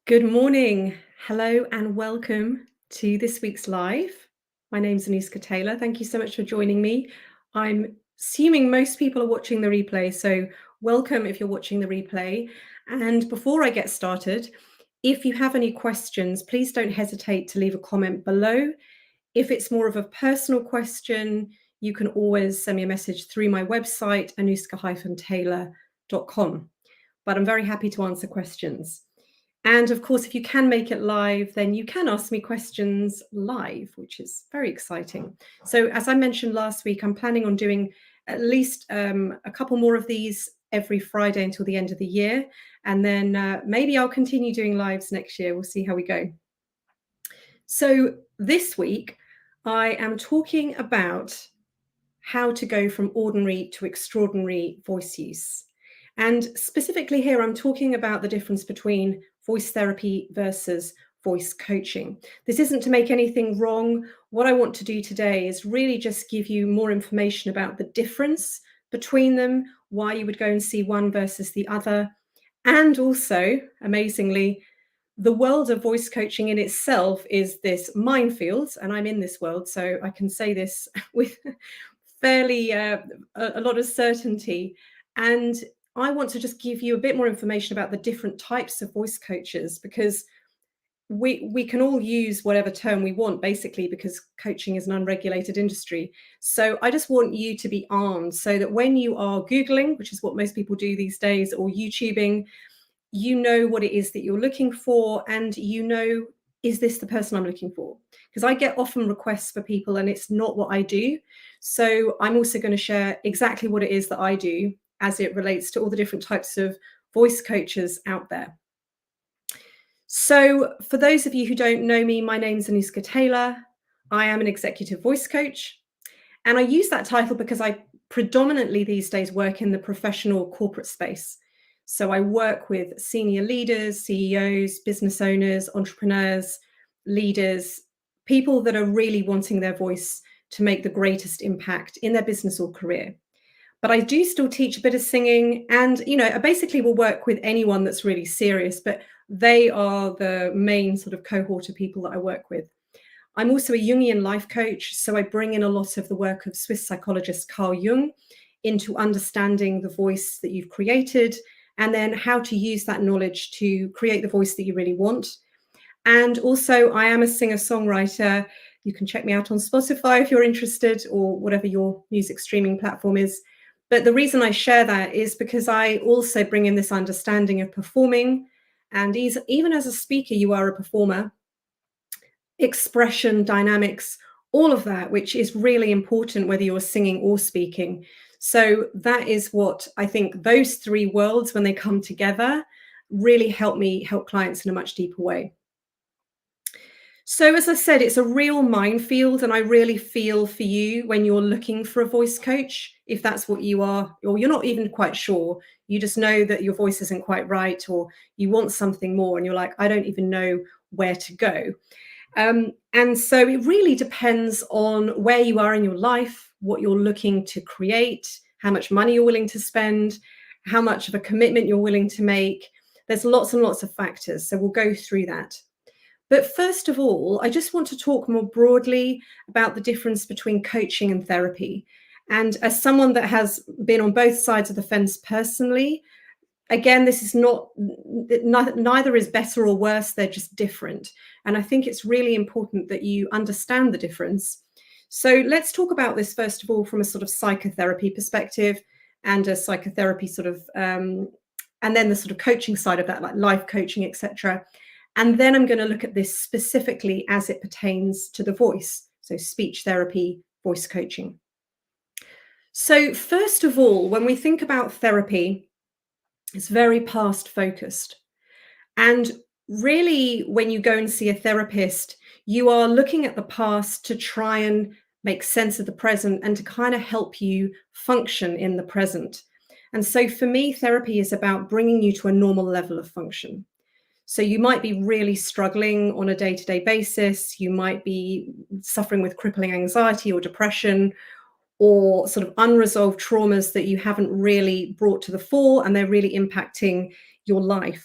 Good morning. Hello and welcome to this week's live. My name's Anuska Taylor. Thank you so much for joining me. I'm assuming most people are watching the replay, so welcome if you're watching the replay. And before I get started, if you have any questions, please don't hesitate to leave a comment below. If it's more of a personal question, you can always send me a message through my website, anuska-taylor.com. But I'm very happy to answer questions. And of course, if you can make it live, then you can ask me questions live, which is very exciting. So as I mentioned last week, I'm planning on doing at least a couple more of these every Friday until the end of the year. And then maybe I'll continue doing lives next year. We'll see how we go. So this week, I am talking about how to go from ordinary to extraordinary voice use. And specifically here, I'm talking about the difference between voice therapy versus voice coaching. This isn't to make anything wrong. What I want to do today is really just give you more information about the difference between them, why you would go and see one versus the other, and also, amazingly, the world of voice coaching in itself is this minefield, and I'm in this world, so I can say this with fairly a lot of certainty. And I want to just give you a bit more information about the different types of voice coaches, because we can all use whatever term we want, basically, because coaching is an unregulated industry. So I just want you to be armed so that when you are Googling, which is what most people do these days, or YouTubing, you know what it is that you're looking for, and you know, is this the person I'm looking for? Because I get often requests for people and it's not what I do. So I'm also going to share exactly what it is that I do as it relates to all the different types of voice coaches out there. So for those of you who don't know me, my name's Anuska Taylor. I am an executive voice coach. And I use that title because I predominantly these days work in the professional corporate space. So I work with senior leaders, CEOs, business owners, entrepreneurs, leaders, people that are really wanting their voice to make the greatest impact in their business or career. But I do still teach a bit of singing, and I basically will work with anyone that's really serious, but they are the main sort of cohort of people that I work with. I'm also a Jungian life coach, so I bring in a lot of the work of Swiss psychologist Carl Jung into understanding the voice that you've created, and then how to use that knowledge to create the voice that you really want. And also, I am a singer-songwriter. You can check me out on Spotify if you're interested, or whatever your music streaming platform is. But the reason I share that is because I also bring in this understanding of performing. And even as a speaker, you are a performer. Expression, dynamics, all of that, which is really important whether you're singing or speaking. So that is what I think those three worlds, when they come together, really help me help clients in a much deeper way. So as I said, it's a real minefield, and I really feel for you when you're looking for a voice coach, if that's what you are, or you're not even quite sure. You just know that your voice isn't quite right, or you want something more, and you're like, I don't even know where to go. And so it really depends on where you are in your life, what you're looking to create, how much money you're willing to spend, how much of a commitment you're willing to make. There's lots and lots of factors, so we'll go through that. But first of all, I just want to talk more broadly about the difference between coaching and therapy. And as someone that has been on both sides of the fence personally, again, this is neither is better or worse, they're just different. And I think it's really important that you understand the difference. So let's talk about this first of all from a sort of psychotherapy perspective, and a psychotherapy sort of, and then the sort of coaching side of that, like life coaching, etc. And then I'm going to look at this specifically as it pertains to the voice. So speech therapy, voice coaching. So first of all, when we think about therapy, it's very past focused. And really, when you go and see a therapist, you are looking at the past to try and make sense of the present and to kind of help you function in the present. And so for me, therapy is about bringing you to a normal level of function. So you might be really struggling on a day-to-day basis. You might be suffering with crippling anxiety or depression, or sort of unresolved traumas that you haven't really brought to the fore, and they're really impacting your life.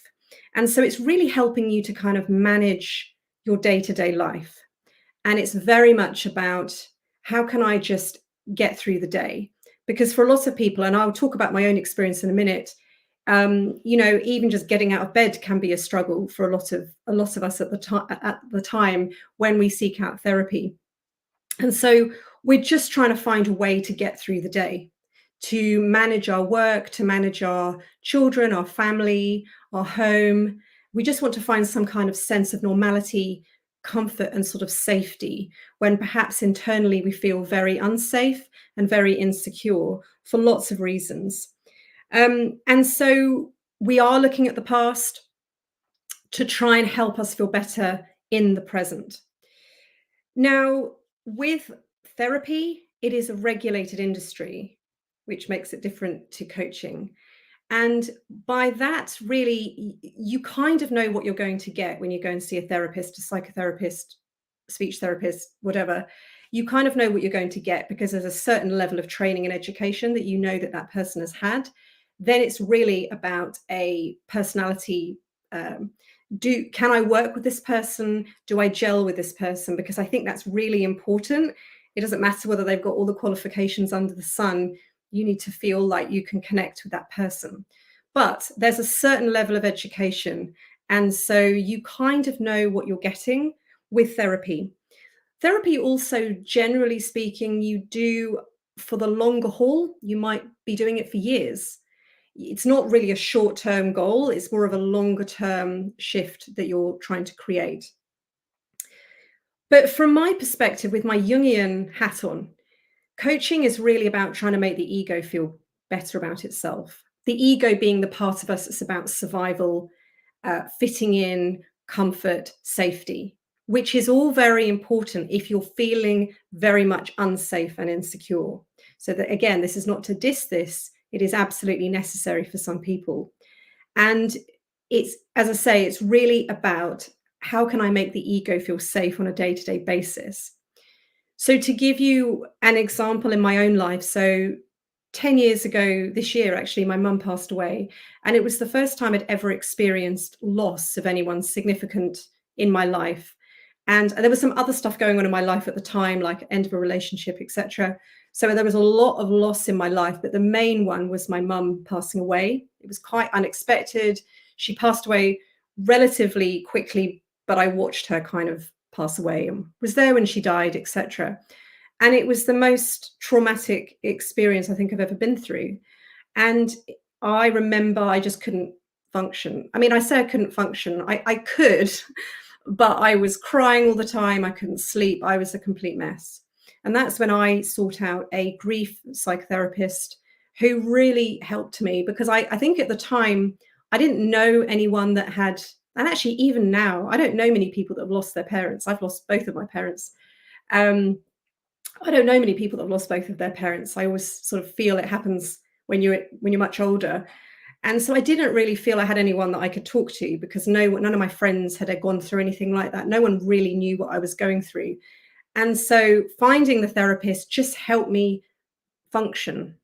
And so it's really helping you to kind of manage your day-to-day life. And it's very much about how can I just get through the day? Because for a lot of people, and I'll talk about my own experience in a minute, even just getting out of bed can be a struggle for a lot of us at the time when we seek out therapy. And so we're just trying to find a way to get through the day, to manage our work, to manage our children, our family, our home. We just want to find some kind of sense of normality, comfort, and sort of safety when perhaps internally we feel very unsafe and very insecure for lots of reasons. And so we are looking at the past to try and help us feel better in the present. Now, with therapy, it is a regulated industry, which makes it different to coaching. And by that, really, you kind of know what you're going to get when you go and see a therapist, a psychotherapist, speech therapist, whatever. You kind of know what you're going to get because there's a certain level of training and education that you know that that person has had. Then it's really about a personality. Can I work with this person? Do I gel with this person? Because I think that's really important. It doesn't matter whether they've got all the qualifications under the sun. You need to feel like you can connect with that person. But there's a certain level of education. And so you kind of know what you're getting with therapy. Therapy also, generally speaking, you do for the longer haul. You might be doing it for years. It's not really a short-term goal. It's more of a longer-term shift that you're trying to create. But from my perspective, with my Jungian hat on, coaching is really about trying to make the ego feel better about itself. The ego being the part of us that's about survival, fitting in, comfort, safety, which is all very important if you're feeling very much unsafe and insecure. So that again, this is not to diss this, it is absolutely necessary for some people. And it's, as I say, it's really about how can I make the ego feel safe on a day-to-day basis. So to give you an example in my own life, so 10 years ago this year, actually, my mum passed away. And it was the first time I'd ever experienced loss of anyone significant in my life. And there was some other stuff going on in my life at the time, like end of a relationship, etc. So there was a lot of loss in my life, but the main one was my mum passing away. It was quite unexpected. She passed away relatively quickly, but I watched her kind of pass away and was there when she died, etc. And it was the most traumatic experience I think I've ever been through. And I remember I just couldn't function. I mean, I say I couldn't function. I could, but I was crying all the time. I couldn't sleep. I was a complete mess. And that's when I sought out a grief psychotherapist who really helped me because I think at the time I didn't know anyone that had, and actually even now, I don't know many people that have lost their parents. I've lost both of my parents. I don't know many people that have lost both of their parents. I always sort of feel it happens when you're much older. And so I didn't really feel I had anyone that I could talk to because none of my friends had gone through anything like that. No one really knew what I was going through. And so finding the therapist just helped me function.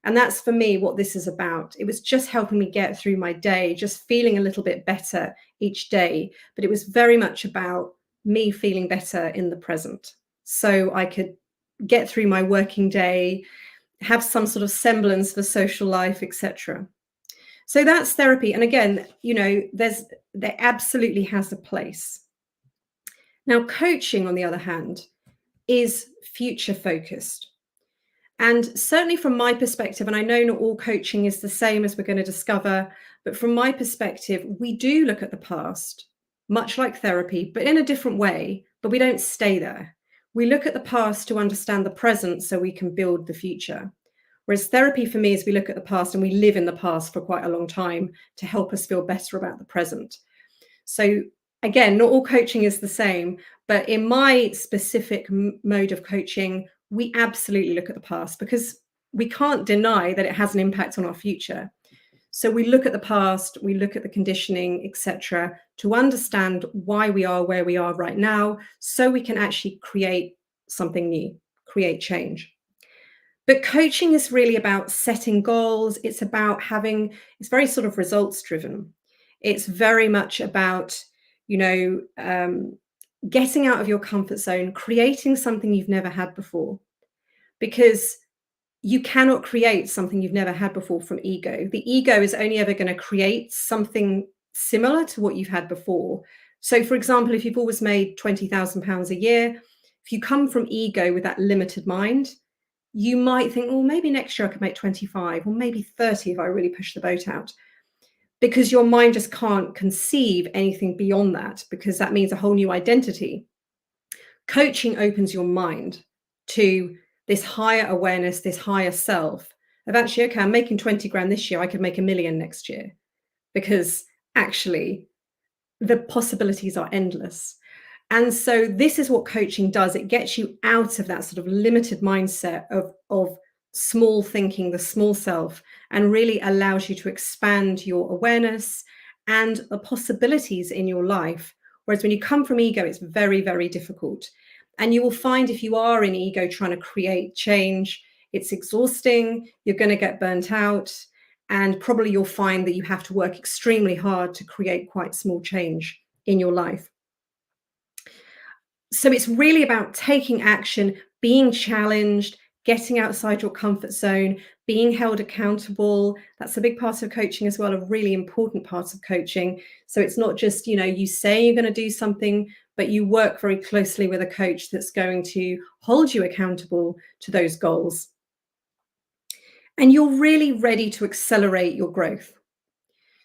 And that's for me what this is about. It was just helping me get through my day, just feeling a little bit better each day. But it was very much about me feeling better in the present. So I could get through my working day, have some sort of semblance of social life, etc. So that's therapy. And again, there absolutely has a place. Now, coaching, on the other hand, is future focused. And certainly from my perspective, and I know not all coaching is the same as we're going to discover, but from my perspective, we do look at the past, much like therapy, but in a different way, but we don't stay there. We look at the past to understand the present so we can build the future. Whereas therapy for me is we look at the past and we live in the past for quite a long time to help us feel better about the present. So again, not all coaching is the same, but in my specific mode of coaching, we absolutely look at the past because we can't deny that it has an impact on our future. So we look at the past, we look at the conditioning, etc., to understand why we are where we are right now, so we can actually create something new, create change. But coaching is really about setting goals. It's very sort of results driven. It's very much about, you know, getting out of your comfort zone, creating something you've never had before, because you cannot create something you've never had before from ego. The ego is only ever going to create something similar to what you've had before. So, for example, if you've always made £20,000 a year, if you come from ego with that limited mind, you might think, well, maybe next year I could make 25 or maybe 30 if I really push the boat out, because your mind just can't conceive anything beyond that, because that means a whole new identity. Coaching opens your mind to this higher awareness, this higher self of actually, okay, I'm making 20 grand this year, I could make 1 million next year, because actually the possibilities are endless. And so this is what coaching does. It gets you out of that sort of limited mindset of small thinking, the small self, and really allows you to expand your awareness and the possibilities in your life. Whereas when you come from ego, it's very, very difficult. And you will find if you are in ego trying to create change, it's exhausting, you're going to get burnt out, and probably you'll find that you have to work extremely hard to create quite small change in your life. So it's really about taking action, being challenged, getting outside your comfort zone, being held accountable. That's a big part of coaching as well, a really important part of coaching. So it's not just, you say you're going to do something, but you work very closely with a coach that's going to hold you accountable to those goals. And you're really ready to accelerate your growth.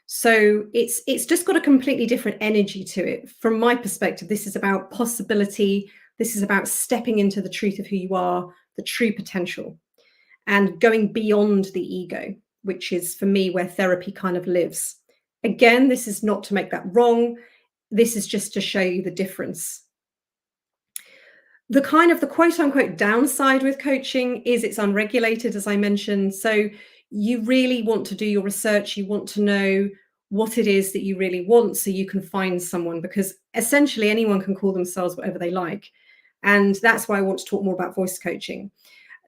So it's just got a completely different energy to it. From my perspective, this is about possibility. This is about stepping into the truth of who you are, the true potential, and going beyond the ego, which is for me where therapy kind of lives. Again, this is not to make that wrong. This is just to show you the difference. The quote unquote downside with coaching is it's unregulated, as I mentioned. So you really want to do your research. You want to know what it is that you really want so you can find someone, because essentially anyone can call themselves whatever they like. And that's why I want to talk more about voice coaching.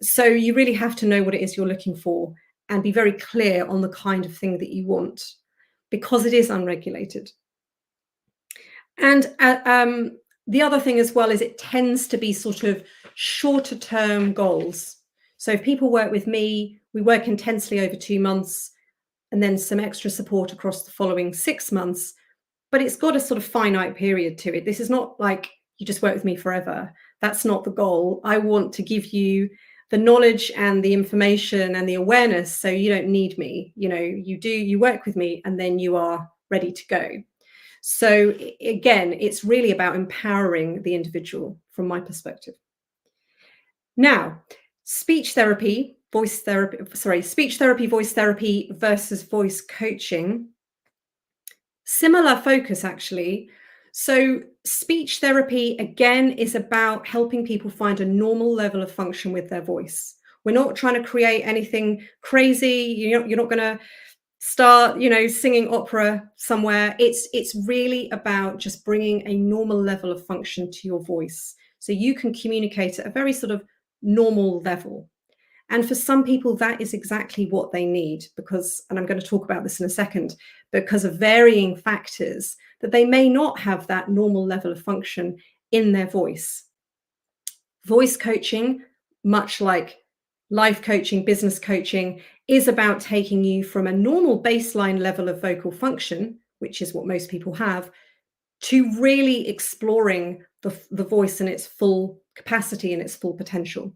So you really have to know what it is you're looking for and be very clear on the kind of thing that you want, because it is unregulated. And the other thing as well is it tends to be sort of shorter term goals. So if people work with me, we work intensely over 2 months and then some extra support across the following 6 months. But it's got a sort of finite period to it. This is not like you just work with me forever. That's not the goal. I want to give you the knowledge and the information and the awareness so you don't need me. You work with me and then you are ready to go. So again, it's really about empowering the individual from my perspective. Now, speech therapy, voice therapy versus voice coaching. Similar focus, actually. So speech therapy, again, is about helping people find a normal level of function with their voice. We're not trying to create anything crazy. You're not going to start singing opera somewhere. It's really about just bringing a normal level of function to your voice so you can communicate at a very sort of normal level. And for some people that is exactly what they need, because, and I'm going to talk about this in a second, because of varying factors, that they may not have that normal level of function in their voice. Voice coaching, much like life coaching, business coaching, is about taking you from a normal baseline level of vocal function, which is what most people have, to really exploring the voice in its full capacity and its full potential.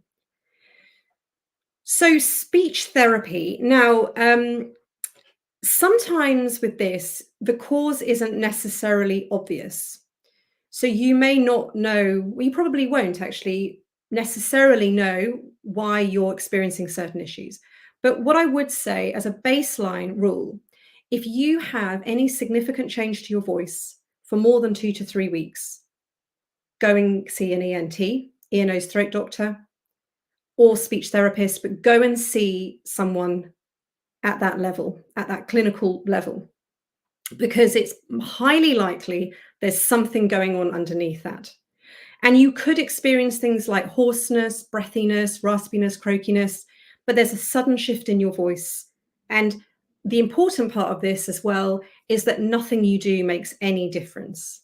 So speech therapy. Now, sometimes with this, the cause isn't necessarily obvious. So you may not know, well, you probably won't actually necessarily know why you're experiencing certain issues. But what I would say as a baseline rule, if you have any significant change to your voice for more than 2 to 3 weeks, go and see an ENT, ear, nose, throat doctor, or speech therapist, but go and see someone at that level, at that clinical level, because it's highly likely there's something going on underneath that. And you could experience things like hoarseness, breathiness, raspiness, croakiness, but there's a sudden shift in your voice. And the important part of this as well is that nothing you do makes any difference.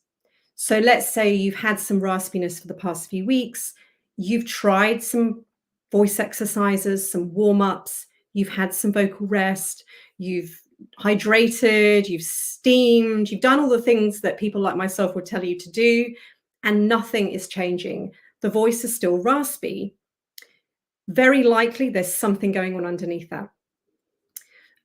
So let's say you've had some raspiness for the past few weeks, you've tried some voice exercises, some warm ups, you've had some vocal rest, you've hydrated, you've steamed, you've done all the things that people like myself would tell you to do, and nothing is changing. The voice is still raspy. Very likely there's something going on underneath that.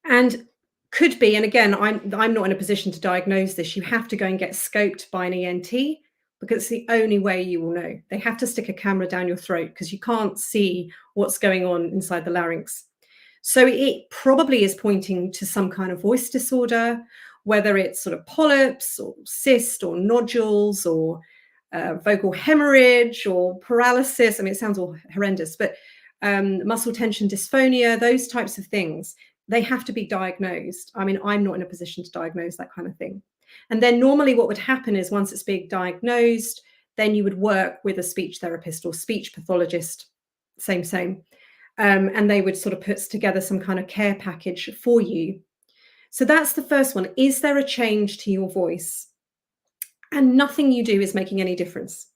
And could be, and again, I'm not in a position to diagnose this. You have to go and get scoped by an ENT because it's the only way you will know. They have to stick a camera down your throat because you can't see what's going on inside the larynx. So it probably is pointing to some kind of voice disorder, whether it's sort of polyps or cyst or nodules or vocal hemorrhage or paralysis. I mean, it sounds all horrendous, but muscle tension dysphonia, those types of things, they have to be diagnosed. I mean, I'm not in a position to diagnose that kind of thing. And then normally what would happen is once it's being diagnosed, then you would work with a speech therapist or speech pathologist, same. And they would sort of put together some kind of care package for you. So that's the first one. Is there a change to your voice? And nothing you do is making any difference.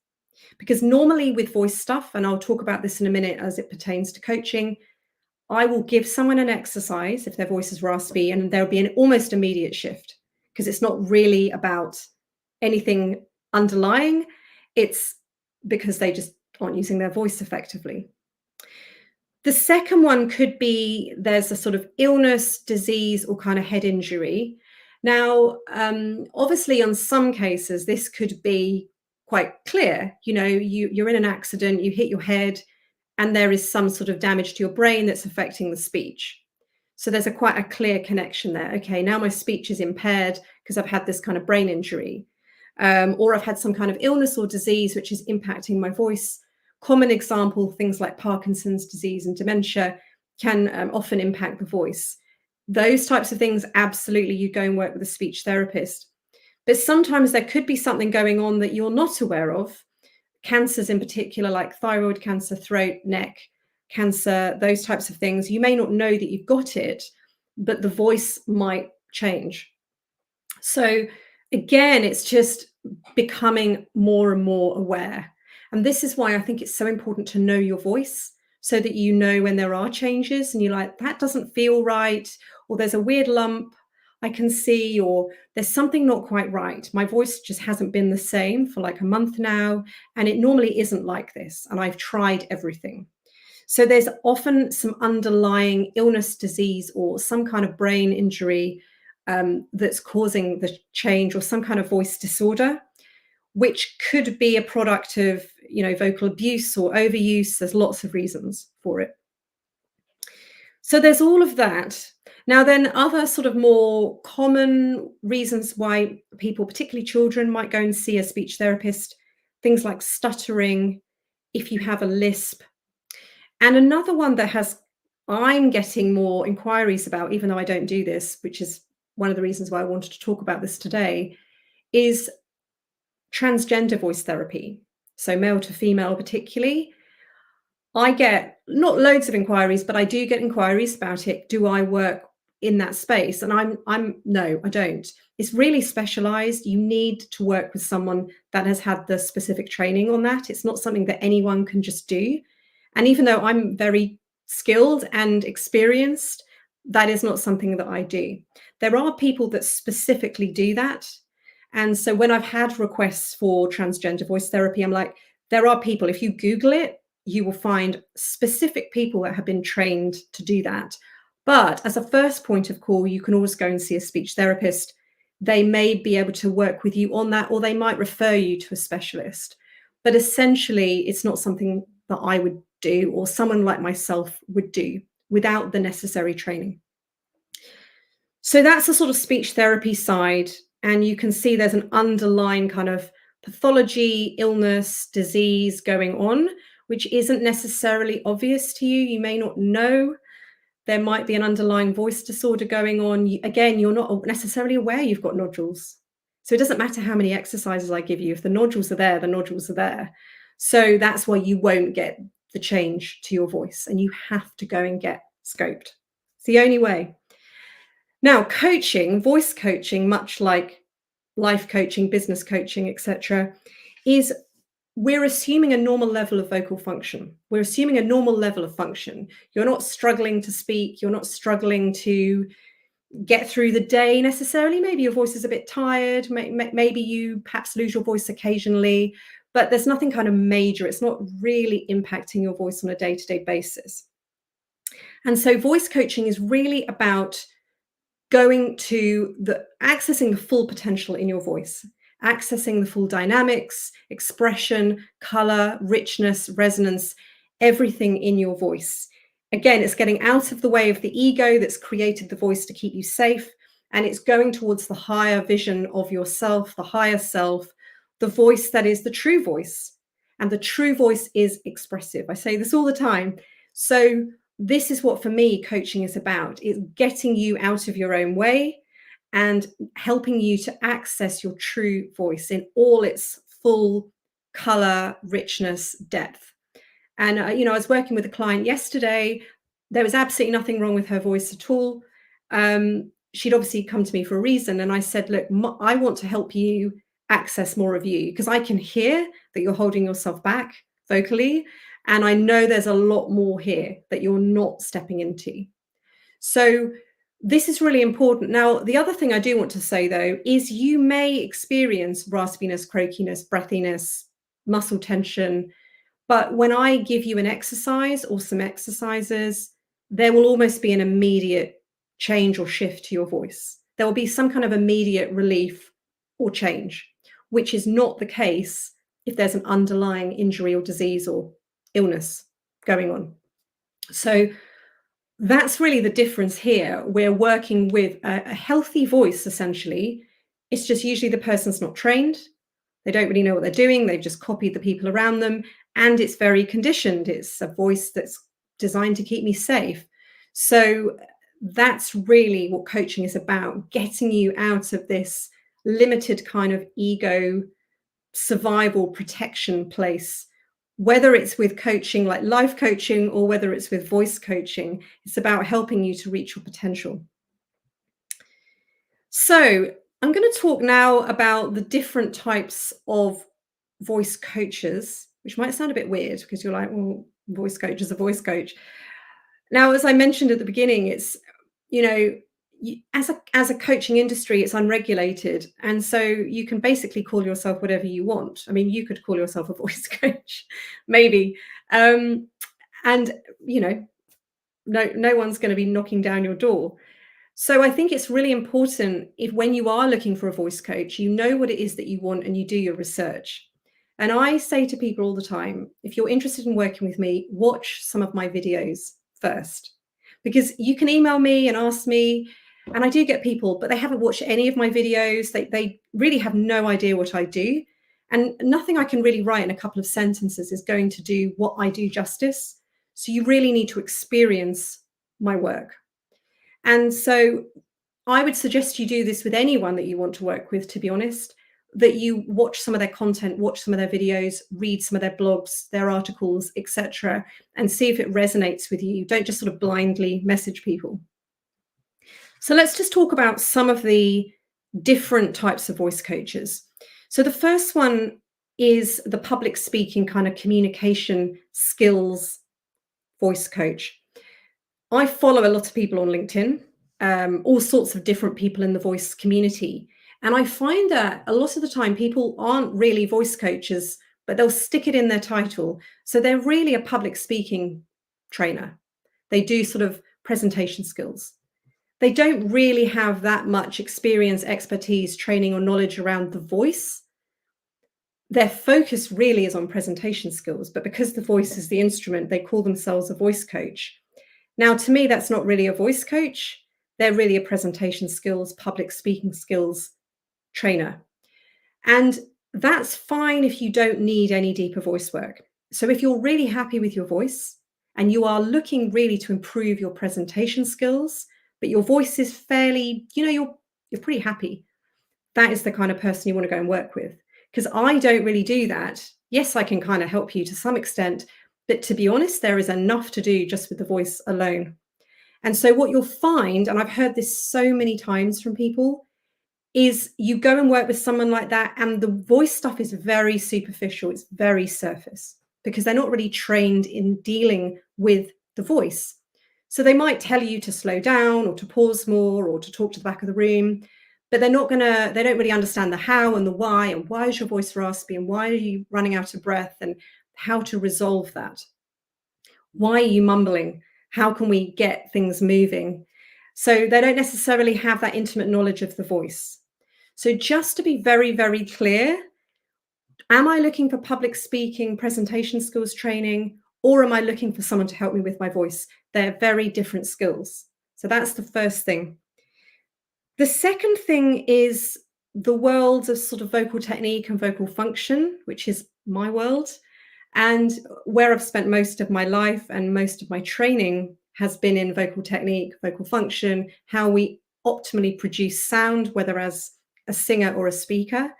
Because normally with voice stuff, and I'll talk about this in a minute as it pertains to coaching, I will give someone an exercise if their voice is raspy, and there'll be an almost immediate shift because it's not really about anything underlying. It's because they just aren't using their voice effectively. The second one could be there's a sort of illness, disease, or kind of head injury. Now, obviously, on some cases, this could be quite clear. You know, you're in an accident, you hit your head, and there is some sort of damage to your brain that's affecting the speech. So there's quite a clear connection there. Okay, now my speech is impaired because I've had this kind of brain injury, or I've had some kind of illness or disease which is impacting my voice. Common example, things like Parkinson's disease and dementia can often impact the voice. Those types of things, absolutely, you go and work with a speech therapist. But sometimes there could be something going on that you're not aware of. Cancers in particular, like thyroid cancer, throat, neck cancer, those types of things. You may not know that you've got it, but the voice might change. So again, it's just becoming more and more aware. And this is why I think it's so important to know your voice so that you know when there are changes and you're like, that doesn't feel right, or there's a weird lump I can see, or there's something not quite right. My voice just hasn't been the same for like a month now, and it normally isn't like this. And I've tried everything. So there's often some underlying illness, disease, or some kind of brain injury that's causing the change, or some kind of voice disorder, which could be a product of, you know, vocal abuse or overuse. There's lots of reasons for it. So there's all of that. Now, then other sort of more common reasons why people, particularly children, might go and see a speech therapist, things like stuttering, if you have a lisp. And another one that I'm getting more inquiries about, even though I don't do this, which is one of the reasons why I wanted to talk about this today, is transgender voice therapy. So male to female, particularly. I get not loads of inquiries, but I do get inquiries about it. Do I work in that space? And I'm no, I don't. It's really specialized. You need to work with someone that has had the specific training on that. It's not something that anyone can just do. And even though I'm very skilled and experienced, that is not something that I do. There are people that specifically do that. And so when I've had requests for transgender voice therapy, I'm like, there are people, if you Google it, you will find specific people that have been trained to do that. But as a first point of call, you can always go and see a speech therapist. They may be able to work with you on that, or they might refer you to a specialist. But essentially, it's not something that I would do, or someone like myself would do, without the necessary training. So that's the sort of speech therapy side. And you can see there's an underlying kind of pathology, illness, disease going on, which isn't necessarily obvious to you. You may not know. There might be an underlying voice disorder going on. Again, you're not necessarily aware you've got nodules. So it doesn't matter how many exercises I give you. If the nodules are there, the nodules are there. So that's why you won't get the change to your voice, and you have to go and get scoped. It's the only way. Now, coaching, voice coaching, much like life coaching, business coaching, etc., is we're assuming a normal level of vocal function. We're assuming a normal level of function. You're not struggling to speak. You're not struggling to get through the day necessarily. Maybe your voice is a bit tired. Maybe you perhaps lose your voice occasionally, but there's nothing kind of major. It's not really impacting your voice on a day-to-day basis. And so voice coaching is really about going to the accessing the full potential in your voice, accessing the full dynamics, expression, color, richness, resonance, everything in your voice. Again, it's getting out of the way of the ego that's created the voice to keep you safe, and it's going towards the higher vision of yourself, the higher self, the voice that is the true voice. And the true voice is expressive. I say this all the time. So this is what, for me, coaching is about. It's getting you out of your own way and helping you to access your true voice in all its full color, richness, depth. And I was working with a client yesterday. There was absolutely nothing wrong with her voice at all. She'd obviously come to me for a reason, and I said, look, I want to help you access more of you, because I can hear that you're holding yourself back vocally, and I know there's a lot more here that you're not stepping into. So this is really important. Now, the other thing I do want to say, though, is you may experience raspiness, croakiness, breathiness, muscle tension, but when I give you an exercise or some exercises, there will almost be an immediate change or shift to your voice. There will be some kind of immediate relief or change, which is not the case if there's an underlying injury or disease or illness going on. So that's really the difference here. We're working with a healthy voice, essentially. It's just usually the person's not trained. They don't really know what they're doing. They've just copied the people around them. And it's very conditioned. It's a voice that's designed to keep me safe. So that's really what coaching is about, getting you out of this limited kind of ego survival protection place. Whether it's with coaching like life coaching or whether it's with voice coaching, it's about helping you to reach your potential. So I'm going to talk now about the different types of voice coaches, which might sound a bit weird because you're like, well, voice coach is a voice coach. Now, as I mentioned at the beginning, it's, you know, as a coaching industry, it's unregulated. And so you can basically call yourself whatever you want. I mean, you could call yourself a voice coach, maybe. And, no one's going to be knocking down your door. So I think it's really important, if when you are looking for a voice coach, you know what it is that you want and you do your research. And I say to people all the time, if you're interested in working with me, watch some of my videos first, because you can email me and ask me, and I do get people, but they haven't watched any of my videos. They really have no idea what I do. And nothing I can really write in a couple of sentences is going to do what I do justice. So you really need to experience my work. And so I would suggest you do this with anyone that you want to work with, to be honest, that you watch some of their content, watch some of their videos, read some of their blogs, their articles, etc., and see if it resonates with you. Don't just sort of blindly message people. So let's just talk about some of the different types of voice coaches. So the first one is the public speaking kind of communication skills voice coach. I follow a lot of people on LinkedIn, all sorts of different people in the voice community. And I find that a lot of the time people aren't really voice coaches, but they'll stick it in their title. So they're really a public speaking trainer. They do sort of presentation skills. They don't really have that much experience, expertise, training, or knowledge around the voice. Their focus really is on presentation skills, but because the voice is the instrument, they call themselves a voice coach. Now, to me, that's not really a voice coach. They're really a presentation skills, public speaking skills trainer. And that's fine if you don't need any deeper voice work. So if you're really happy with your voice and you are looking really to improve your presentation skills, but your voice is fairly, you're pretty happy, that is the kind of person you want to go and work with. Because I don't really do that. Yes, I can kind of help you to some extent, but to be honest, there is enough to do just with the voice alone. And so what you'll find, and I've heard this so many times from people, is you go and work with someone like that, and the voice stuff is very superficial, it's very surface, because they're not really trained in dealing with the voice. So they might tell you to slow down or to pause more or to talk to the back of the room, but they don't really understand the how and the why, and why is your voice raspy, and why are you running out of breath, and how to resolve that. Why are you mumbling? How can we get things moving? So they don't necessarily have that intimate knowledge of the voice. So just to be very, very clear, am I looking for public speaking, presentation skills training, or am I looking for someone to help me with my voice? They're very different skills. So that's the first thing. The second thing is the world of sort of vocal technique and vocal function, which is my world, and where I've spent most of my life and most of my training has been in vocal technique, vocal function, how we optimally produce sound, whether as a singer or a speaker.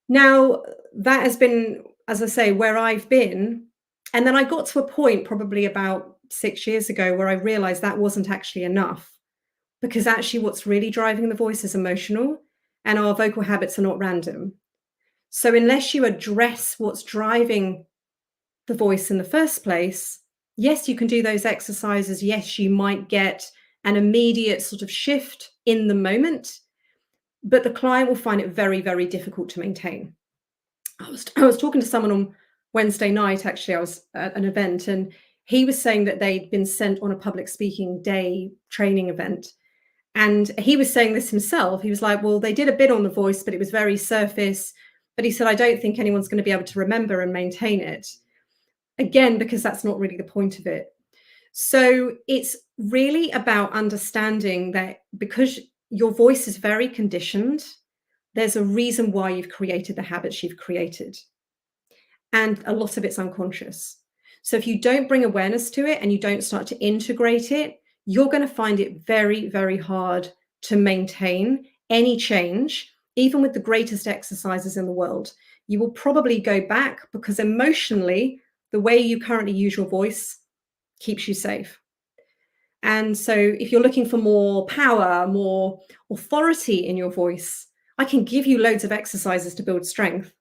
Now, that has been, as I say, where I've been. And then I got to a point probably about 6 years ago where I realized that wasn't actually enough, because actually what's really driving the voice is emotional, and our vocal habits are not random. So unless you address what's driving the voice in the first place, yes, you can do those exercises. Yes, you might get an immediate sort of shift in the moment, but the client will find it very, very difficult to maintain. I was talking to someone on Wednesday night, actually. I was at an event, and he was saying that they'd been sent on a public speaking day training event. And he was saying this himself. He was like, well, they did a bit on the voice, but it was very surface. But he said, I don't think anyone's going to be able to remember and maintain it. Again, because that's not really the point of it. So it's really about understanding that because your voice is very conditioned, there's a reason why you've created the habits you've created. And a lot of it's unconscious. So if you don't bring awareness to it and you don't start to integrate it, you're going to find it very, very hard to maintain any change, even with the greatest exercises in the world. You will probably go back because emotionally, the way you currently use your voice keeps you safe. And so if you're looking for more power, more authority in your voice, I can give you loads of exercises to build strength.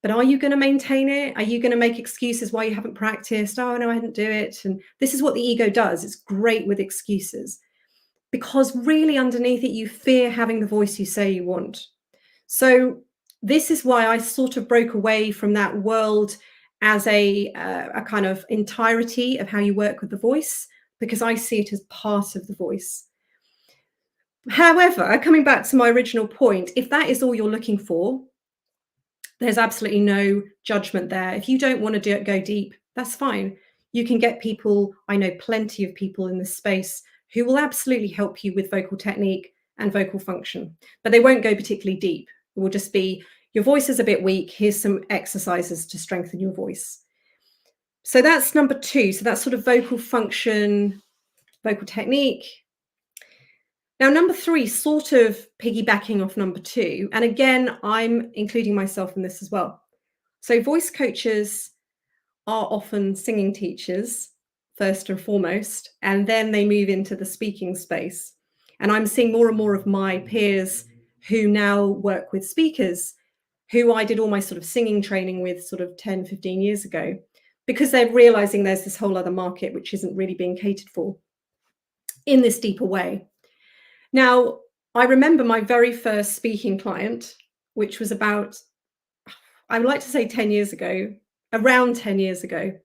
But are you going to maintain it? Are you going to make excuses why you haven't practiced? Oh, no, I didn't do it. And this is what the ego does. It's great with excuses, because really underneath it, you fear having the voice you say you want. So this is why I sort of broke away from that world as a kind of entirety of how you work with the voice, because I see it as part of the voice. However, coming back to my original point, if that is all you're looking for, there's absolutely no judgment there. If you don't want to go deep, that's fine. You can get people, I know plenty of people in this space who will absolutely help you with vocal technique and vocal function, but they won't go particularly deep. It will just be, your voice is a bit weak, here's some exercises to strengthen your voice. So that's number two. So that's sort of vocal function, vocal technique. Now, number three, sort of piggybacking off number two, and again, I'm including myself in this as well. So voice coaches are often singing teachers, first and foremost, and then they move into the speaking space. And I'm seeing more and more of my peers who now work with speakers, who I did all my sort of singing training with sort of 10, 15 years ago, because they're realizing there's this whole other market which isn't really being catered for in this deeper way. Now, I remember my very first speaking client, which was about, I would like to say 10 years ago, around 10 years ago.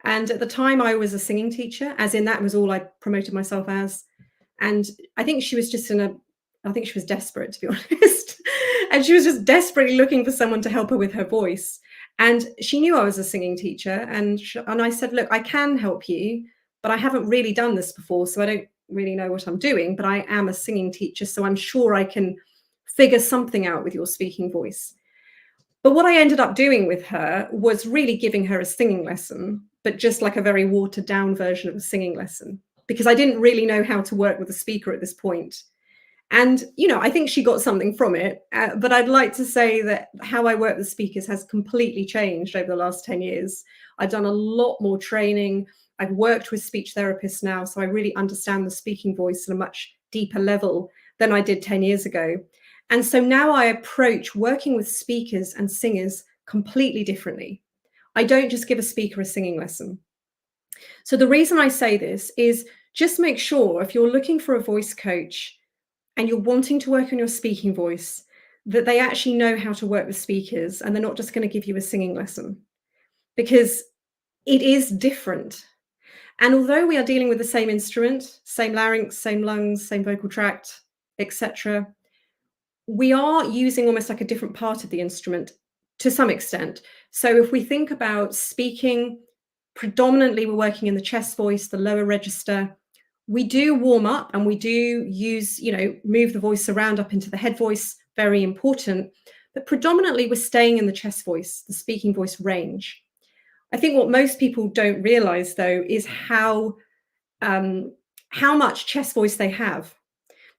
And at the time I was a singing teacher, as in that was all I promoted myself as. And I think she was just I think she was desperate, to be honest. And she was just desperately looking for someone to help her with her voice. And she knew I was a singing teacher. And I said, look, I can help you, but I haven't really done this before. So I don't really know what I'm doing, but I am a singing teacher. So I'm sure I can figure something out with your speaking voice. But what I ended up doing with her was really giving her a singing lesson, but just like a very watered down version of a singing lesson, because I didn't really know how to work with a speaker at this point. And, you know, I think she got something from it, but I'd like to say that how I work with speakers has completely changed over the last 10 years. I've done a lot more training. I've worked with speech therapists now, so I really understand the speaking voice at a much deeper level than I did 10 years ago. And so now I approach working with speakers and singers completely differently. I don't just give a speaker a singing lesson. So the reason I say this is just make sure if you're looking for a voice coach and you're wanting to work on your speaking voice, that they actually know how to work with speakers and they're not just going to give you a singing lesson, because it is different. And although we are dealing with the same instrument, same larynx, same lungs, same vocal tract, etc., we are using almost like a different part of the instrument to some extent. So if we think about speaking, predominantly we're working in the chest voice, the lower register. We do warm up and we do use, move the voice around up into the head voice, very important. But predominantly we're staying in the chest voice, the speaking voice range. I think what most people don't realize though is how much chest voice they have,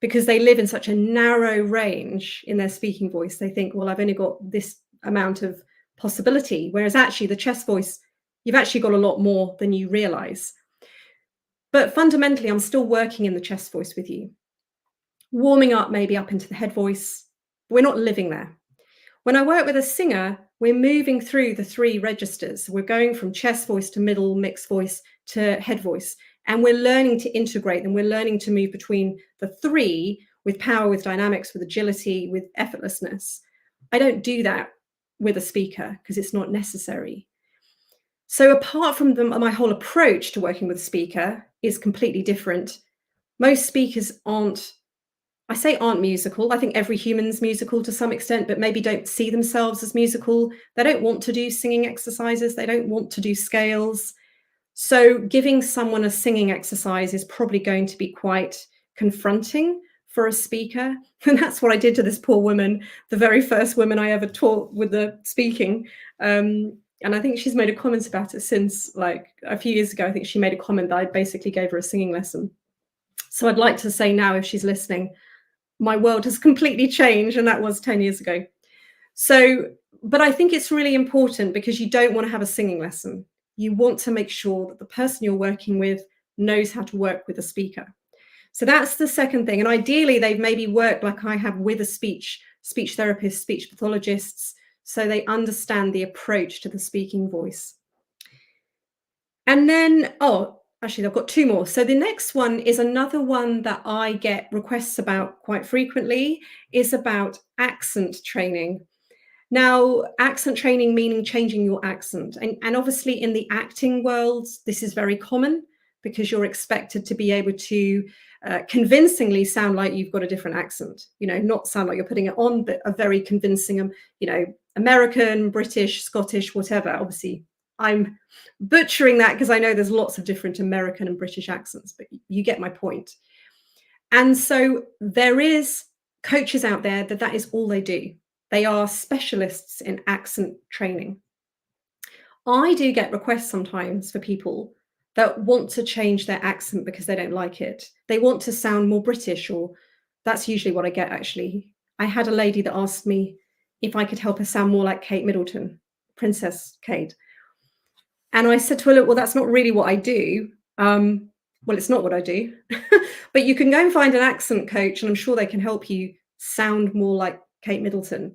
because they live in such a narrow range in their speaking voice. They think, well, I've only got this amount of possibility, whereas actually the chest voice, you've actually got a lot more than you realize. But fundamentally, I'm still working in the chest voice with you, warming up maybe up into the head voice. We're not living there. When I work with a singer, we're moving through the three registers. We're going from chest voice to middle, mixed voice to head voice. And we're learning to integrate them. We're learning to move between the three with power, with dynamics, with agility, with effortlessness. I don't do that with a speaker because it's not necessary. So apart from my whole approach to working with a speaker is completely different. Most speakers aren't musical. I think every human's musical to some extent, but maybe don't see themselves as musical. They don't want to do singing exercises. They don't want to do scales. So giving someone a singing exercise is probably going to be quite confronting for a speaker. And that's what I did to this poor woman, the very first woman I ever taught with the speaking. And I think she's made a comment about it since, like a few years ago. I think she made a comment that I basically gave her a singing lesson. So I'd like to say now, if she's listening, my world has completely changed, and that was 10 years ago. So, but I think it's really important because you don't want to have a singing lesson. You want to make sure that the person you're working with knows how to work with a speaker. So that's the second thing. And ideally, they've maybe worked like I have with a speech therapist, speech pathologists, so they understand the approach to the speaking voice. And then, actually, I've got two more. So the next one is another one that I get requests about quite frequently, is about accent training. Now, accent training meaning changing your accent. And obviously in the acting world, this is very common because you're expected to be able to convincingly sound like you've got a different accent, not sound like you're putting it on, but a very convincing, American, British, Scottish, whatever. Obviously, I'm butchering that because I know there's lots of different American and British accents, but you get my point. And so there is coaches out there that is all they do. They are specialists in accent training. I do get requests sometimes for people that want to change their accent because they don't like it. They want to sound more British, or that's usually what I get, actually. I had a lady that asked me if I could help her sound more like Kate Middleton, Princess Kate. And I said to her, look, well, that's not really what I do. Well, it's not what I do, but you can go and find an accent coach and I'm sure they can help you sound more like Kate Middleton.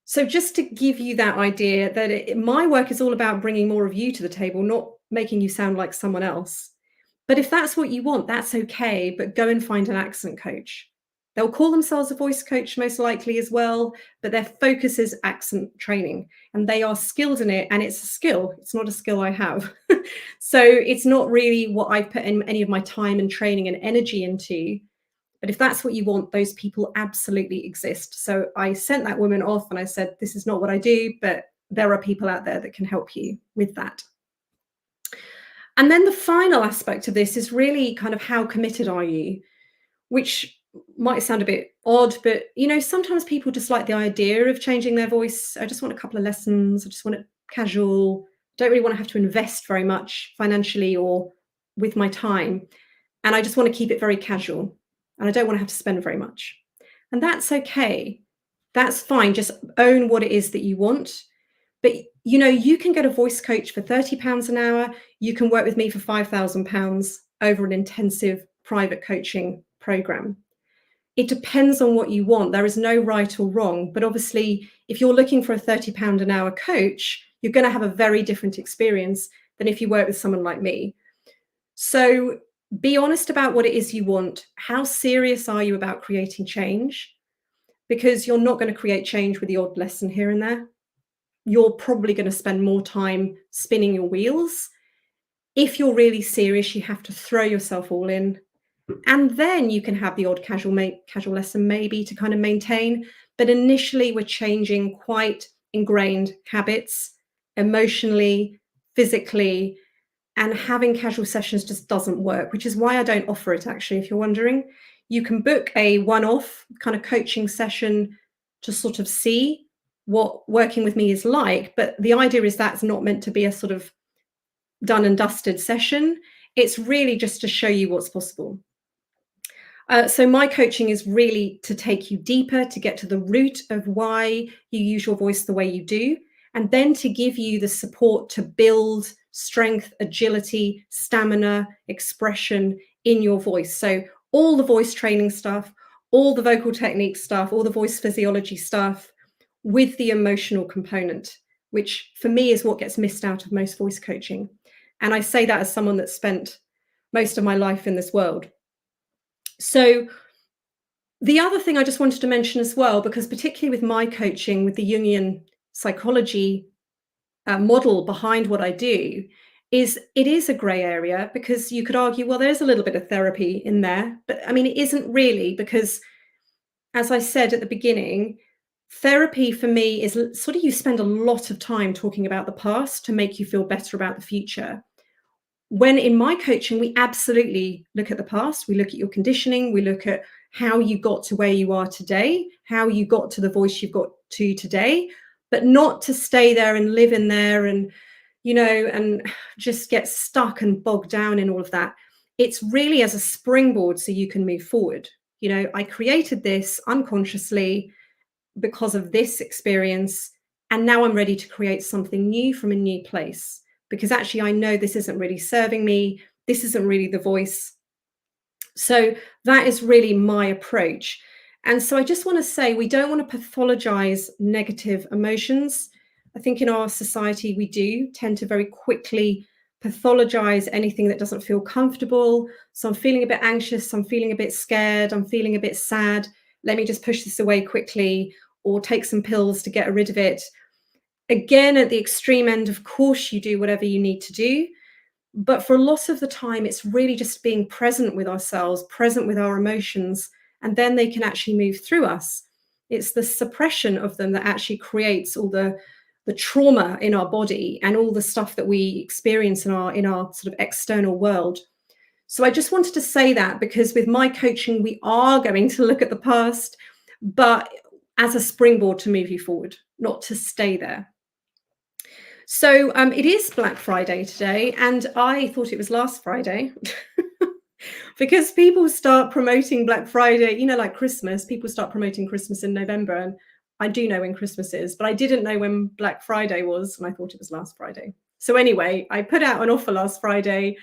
So just to give you that idea that my work is all about bringing more of you to the table, not making you sound like someone else. But if that's what you want, that's okay, but go and find an accent coach. They'll call themselves a voice coach most likely as well, but their focus is accent training and they are skilled in it, and it's a skill. It's not a skill I have. So it's not really what I've put in any of my time and training and energy into. But if that's what you want, those people absolutely exist. So I sent that woman off and I said, this is not what I do, but there are people out there that can help you with that. And then the final aspect of this is really kind of how committed are you, which might sound a bit odd, but sometimes people just like the idea of changing their voice. I just want a couple of lessons. I just want it casual. Don't really want to have to invest very much financially or with my time. And I just want to keep it very casual. And I don't want to have to spend very much. And that's okay. That's fine. Just own what it is that you want. But you can get a voice coach for £30 an hour. You can work with me for £5,000 over an intensive private coaching program. It depends on what you want. There is no right or wrong. But obviously, if you're looking for a £30 an hour coach, you're going to have a very different experience than if you work with someone like me. So be honest about what it is you want. How serious are you about creating change? Because you're not going to create change with the odd lesson here and there. You're probably going to spend more time spinning your wheels. If you're really serious, you have to throw yourself all in. And then you can have the odd casual lesson maybe to kind of maintain. But initially, we're changing quite ingrained habits emotionally, physically, and having casual sessions just doesn't work, which is why I don't offer it, actually, if you're wondering. You can book a one-off kind of coaching session to sort of see what working with me is like. But the idea is that's not meant to be a sort of done and dusted session. It's really just to show you what's possible. So my coaching is really to take you deeper, to get to the root of why you use your voice the way you do, and then to give you the support to build strength, agility, stamina, expression in your voice. So all the voice training stuff, all the vocal technique stuff, all the voice physiology stuff with the emotional component, which for me is what gets missed out of most voice coaching. And I say that as someone that's spent most of my life in this world. So the other thing I just wanted to mention as well, because particularly with my coaching, with the Jungian psychology model behind what I do, is it is a grey area, because you could argue, well, there's a little bit of therapy in there. But I mean, it isn't really, because as I said at the beginning, therapy for me is sort of you spend a lot of time talking about the past to make you feel better about the future. When in my coaching, we absolutely look at the past, we look at your conditioning, we look at how you got to where you are today, how you got to the voice you've got to today, but not to stay there and live in there and, and just get stuck and bogged down in all of that. It's really as a springboard so you can move forward. I created this unconsciously because of this experience, and now I'm ready to create something new from a new place, because actually I know this isn't really serving me. This isn't really the voice. So that is really my approach. And so I just want to say, we don't want to pathologize negative emotions. I think in our society, we do tend to very quickly pathologize anything that doesn't feel comfortable. So I'm feeling a bit anxious, I'm feeling a bit scared, I'm feeling a bit sad. Let me just push this away quickly, or take some pills to get rid of it. Again, at the extreme end, of course, you do whatever you need to do. But for a lot of the time, it's really just being present with ourselves, present with our emotions, and then they can actually move through us. It's the suppression of them that actually creates all the trauma in our body and all the stuff that we experience in our sort of external world. So I just wanted to say that, because with my coaching, we are going to look at the past, but as a springboard to move you forward, not to stay there. So it is Black Friday today, and I thought it was last Friday because people start promoting Black Friday, like Christmas. People start promoting Christmas in November, and I do know when Christmas is, but I didn't know when Black Friday was, and I thought it was last Friday. So anyway, I put out an offer last Friday,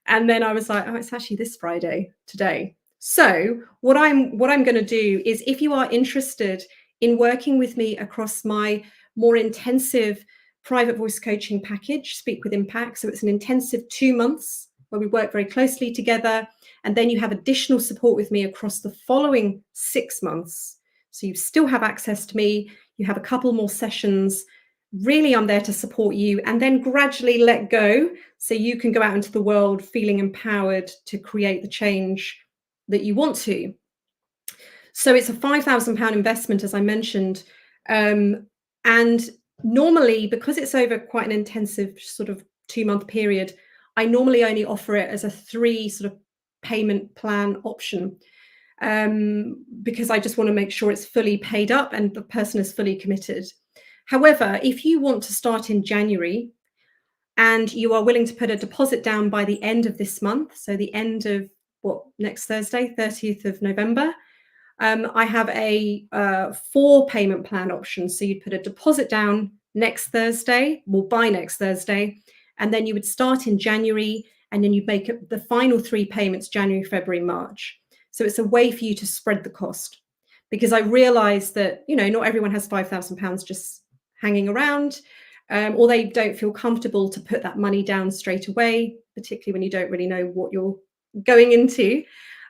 and then I was like, oh, it's actually this Friday today. So what I'm going to do is, if you are interested in working with me across my more intensive private voice coaching package, Speak with Impact. So it's an intensive 2 months where we work very closely together. And then you have additional support with me across the following 6 months. So you still have access to me. You have a couple more sessions. Really, I'm there to support you, and then gradually let go so you can go out into the world feeling empowered to create the change that you want to. So it's a £5,000 investment, as I mentioned. And normally, because it's over quite an intensive sort of 2-month period, I normally only offer it as a 3 sort of payment plan option, because I just want to make sure it's fully paid up and the person is fully committed. However, if you want to start in January and you are willing to put a deposit down by the end of this month, so the end of next Thursday, 30th of November, I have a 4 payment plan option. So you'd put a deposit down next Thursday, well, by next Thursday, and then you would start in January, and then you'd make the final 3 payments, January, February, March. So it's a way for you to spread the cost, because I realized that, not everyone has £5,000 just hanging around, or they don't feel comfortable to put that money down straight away, particularly when you don't really know what you're going into.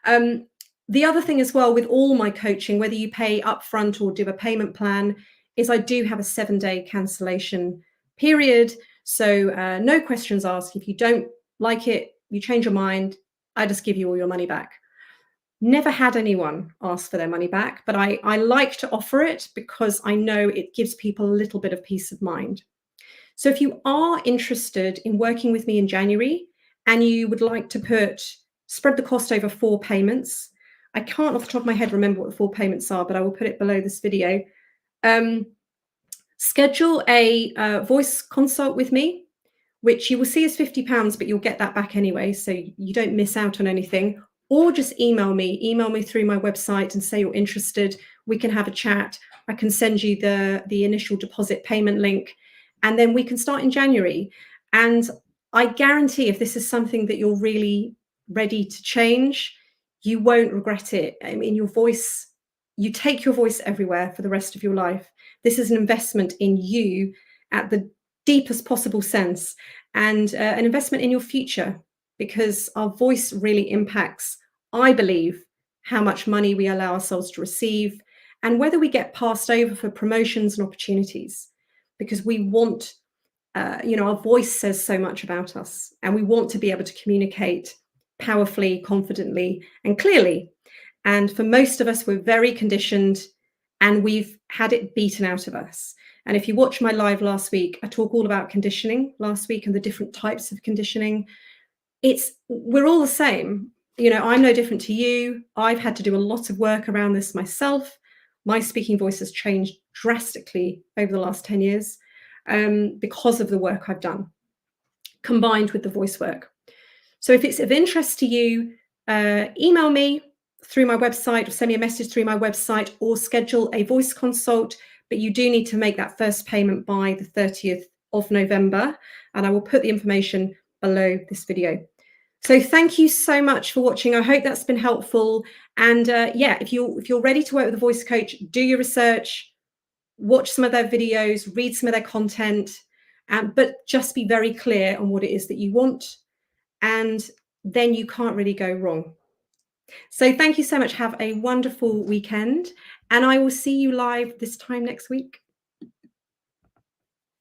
Um, the other thing as well with all my coaching, whether you pay upfront or do a payment plan, is I do have a 7-day cancellation period. So no questions asked. If you don't like it, you change your mind, I just give you all your money back. Never had anyone ask for their money back, but I like to offer it because I know it gives people a little bit of peace of mind. So if you are interested in working with me in January and you would like to spread the cost over 4 payments, I can't off the top of my head remember what the 4 payments are, but I will put it below this video. Um, Schedule a voice consult with me, which you will see as £50, but you'll get that back anyway, so you don't miss out on anything. Or just email me through my website and say you're interested. We can have a chat. I can send you the initial deposit payment link, and then we can start in January. And I guarantee if this is something that you're really ready to change, you won't regret it. I mean, you take your voice everywhere for the rest of your life. This is an investment in you at the deepest possible sense, and an investment in your future, because our voice really impacts, I believe, how much money we allow ourselves to receive and whether we get passed over for promotions and opportunities, because we want, our voice says so much about us, and we want to be able to communicate powerfully, confidently, and clearly. And for most of us, we're very conditioned and we've had it beaten out of us. And if you watch my live last week, I talk all about conditioning last week and the different types of conditioning. We're all the same. I'm no different to you. I've had to do a lot of work around this myself. My speaking voice has changed drastically over the last 10 years because of the work I've done, combined with the voice work. So if it's of interest to you, email me through my website or send me a message through my website or schedule a voice consult. But you do need to make that first payment by the 30th of November. And I will put the information below this video. So thank you so much for watching. I hope that's been helpful. And if you're ready to work with a voice coach, do your research, watch some of their videos, read some of their content, but just be very clear on what it is that you want. And then you can't really go wrong. So thank you so much. Have a wonderful weekend, and I will see you live this time next week.